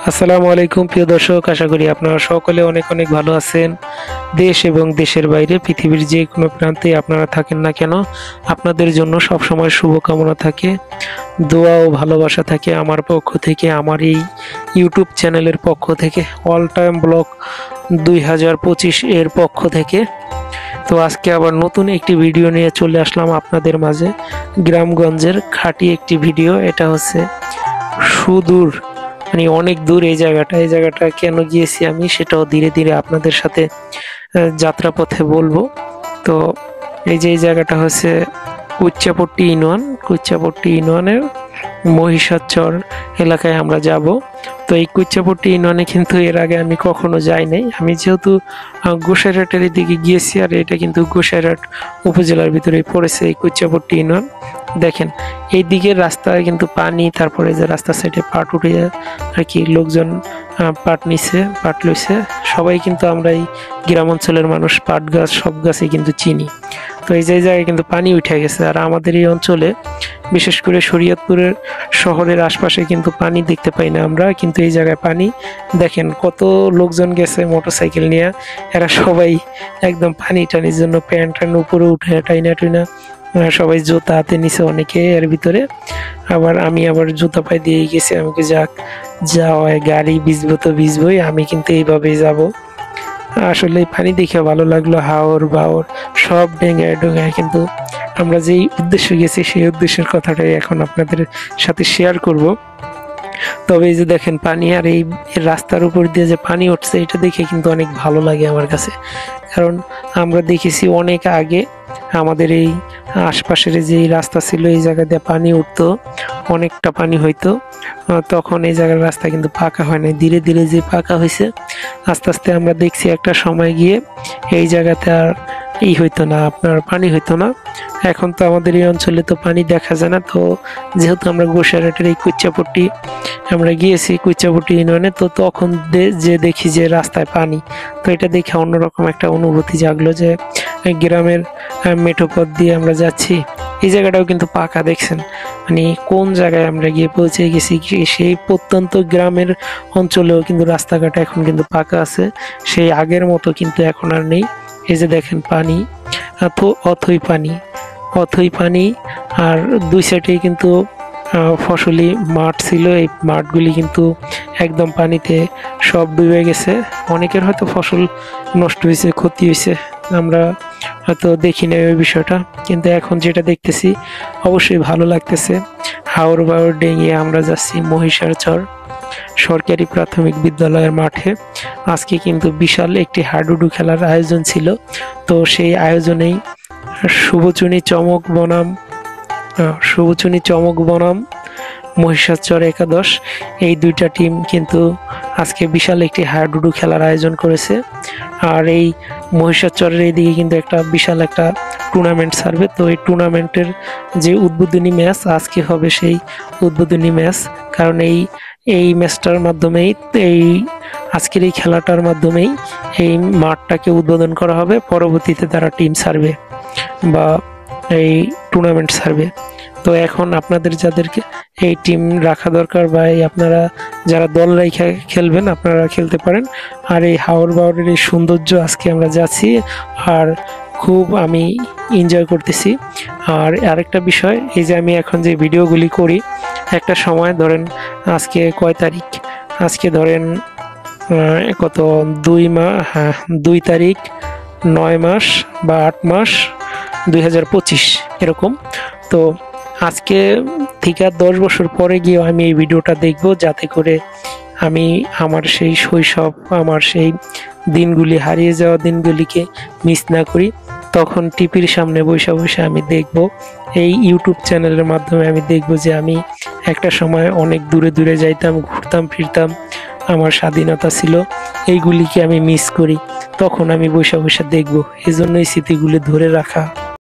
আসসালামু আলাইকুম প্রিয় দর্শক, আশা করি আপনারা সকলে অনেক অনেক ভালো আছেন। দেশ এবং দেশের বাইরে পৃথিবীর যে কোনো প্রান্তে আপনারা থাকেন না কেন, আপনাদের জন্য সবসময় শুভকামনা থাকে, দোয়া ও ভালোবাসা থাকে আমার পক্ষ থেকে, আমার এই ইউটিউব চ্যানেলের পক্ষ থেকে, অল টাইম ব্লগ 2025 এর পক্ষ থেকে। তো আজকে আবার নতুন একটি ভিডিও নিয়ে চলে আসলাম আপনাদের মাঝে। গ্রামগঞ্জের খাঁটি একটি ভিডিও। এটা হচ্ছে সুদূর, মানে অনেক দূর এই জায়গাটা কেন গিয়েছি আমি সেটাও ধীরে ধীরে আপনাদের সাথে যাত্রাপথে বলবো। তো এই জায়গাটা হচ্ছে কুচ্চাপট্টি ইউনিয়নের মহিষাচর এলাকায় আমরা যাব। তো এই কুচ্চাপট্টি ইউনিয়নে কিন্তু এর আগে আমি কখনো যাই নাই। আমি যেহেতু গোসাইরহাটের দিকে গিয়েছি, আর এটা কিন্তু গোসাইরহাট উপজেলার ভিতরেই পড়েছে এই কুচ্চাপট্টি ইউনিয়ন। দেখেন এই দিকের রাস্তায় কিন্তু পানি, তারপরে যে রাস্তার সাইডে পাট উঠে আর কি লোকজন পাট লইছে। সবাই কিন্তু আমরা এই গ্রাম অঞ্চলের মানুষ পাট গাছ সব গাছই কিন্তু চিনি। তো এই জায়গায় কিন্তু পানি উঠে গেছে, আর আমাদের এই অঞ্চলে বিশেষ করে শরীয়তপুরের শহরের আশপাশে কিন্তু পানি দেখতে পাই না আমরা, কিন্তু এই জায়গায় পানি। দেখেন কত লোকজন গেছে মোটরসাইকেল নিয়ে, এরা সবাই একদম পানি টানির জন্য প্যান্ট উপরে উঠে টাইনা সবাই জুতা হাতে নিছে অনেকে এর ভিতরে। আমি জুতা পায়ে দিয়ে গেছি। আমাকে যা হয়, গাড়ি ভিজবো তো ভিজবই, আমি কিন্তু এইভাবেই যাব। আসলে পানি দেখে ভালো লাগলো, হাওর বাওর সব ডোঙায় কিন্তু আমরা যেই উদ্দেশ্যে গেছি সেই উদ্দেশ্যের কথাটাই এখন আপনাদের সাথে শেয়ার করব। তবে এই যে দেখেন পানি, আর এই রাস্তার উপর দিয়ে যে পানি উঠছে, এটা দেখে কিন্তু অনেক ভালো লাগে আমার কাছে। কারণ আমরা দেখেছি অনেক আগে আমাদের এই আশপাশের যে রাস্তা ছিল, এই জায়গা দিয়ে পানি উঠতো, অনেকটা পানি হইতো। তখন এই জায়গার রাস্তা কিন্তু পাকা হয় নাই, ধীরে ধীরে যে পাকা হয়েছে আস্তে আস্তে আমরা দেখছি একটা সময় গিয়ে এই জায়গাতে আর হইতো না, আপনার পানি হইতো না। এখন তো আমাদের এই অঞ্চলে তো পানি দেখা যায় না। তো যেহেতু আমরা গোসাইরহাটের এই কুচ্চাপট্টি আমরা গিয়েছি কুচ্চাপট্টি ইউনিয়নে, তো তখন যে দেখি যে রাস্তায় পানি, তো এটা দেখে অন্যরকম একটা অনুভূতি জাগলো যে গ্রামের মেঠো পথ দিয়ে আমরা যাচ্ছি। এই জায়গাটাও কিন্তু পাকা, দেখছেন মানে কোন জায়গায় আমরা গিয়ে পৌঁছে গেছি। সেই প্রত্যন্ত গ্রামের অঞ্চলেও কিন্তু রাস্তাঘাট এখন কিন্তু পাকা আছে, সেই আগের মতো কিন্তু এখন আর নেই। এই যে দেখেন পানি, অথই পানি, আর দুই সাইডেই কিন্তু ফসলি মাঠ ছিল। এই মাঠগুলি কিন্তু একদম পানিতে সব ডুবে গেছে। অনেকের হয়তো ফসল নষ্ট হয়েছে, ক্ষতি হয়েছে, আমরা হয়তো দেখি না ওই বিষয়টা, কিন্তু এখন যেটা দেখতেছি অবশ্যই ভালো লাগতেছে। হাওর বাওর ডেঙিয়ে আমরা যাচ্ছি মহিষাচর সরকারি প্রাথমিক বিদ্যালয়ের মাঠে। আজকে কিন্তু বিশাল একটি হাডুডু খেলার আয়োজন ছিল। তো সেই আয়োজনেই শুভচুনি চমক বনাম মহিষাচর একাদশ, এই দুইটা টিম কিন্তু আজকে বিশাল একটি হাডুডু খেলার আয়োজন করেছে। আর এই মহিষাচরের এইদিকে কিন্তু একটা বিশাল একটা টুর্নামেন্ট ছাড়বে। তো এই টুর্নামেন্টের যে উদ্বোধনী ম্যাচ আজকে হবে, সেই উদ্বোধনী ম্যাচ, কারণ এই ম্যাচটার মাধ্যমেই, আজকের এই খেলাটার মাধ্যমেই এই মাঠটাকে উদ্বোধন করা হবে। পরবর্তীতে তারা টিম ছাড়বে বা এই টুর্নামেন্ট ছাড়বে। তো এখন আপনাদের যাদেরকে এই টিম রাখা দরকার, বা আপনারা যারা দল রেখে খেলবেন আপনারা খেলতে পারেন। আর এই হাওর বাওরের এই সৌন্দর্য আজকে আমরা যাচ্ছি, আর খুব আমি এনজয় করতেছি। আর আরেকটা বিষয়, এই যে আমি এখন যে ভিডিওগুলি করি, একটা সময় ধরেন আজকে কয় তারিখ, আজকে ধরেন কত 2 তারিখ 9 মাস বা 8 মাস 2025 এরকম। তো আজকে থেকে 10 বছর পরে গিয়ে আমি এই ভিডিওটা দেখব, যাতে করে আমি আমার সেই শৈশব, আমার সেই দিনগুলি, হারিয়ে যাওয়া দিনগুলিকে মিস না করি। তখন টিভির সামনে বসে আমি দেখব, এই ইউটিউব চ্যানেলের মাধ্যমে আমি দেখব যে আমি একটা সময় অনেক দূরে দূরে যাইতাম, ঘুরতাম ফিরতাম, আমার স্বাধীনতা ছিল, এইগুলিকে আমি মিস করি। তখন আমি বসে দেখব। এই জন্যই স্মৃতিগুলি ধরে রাখা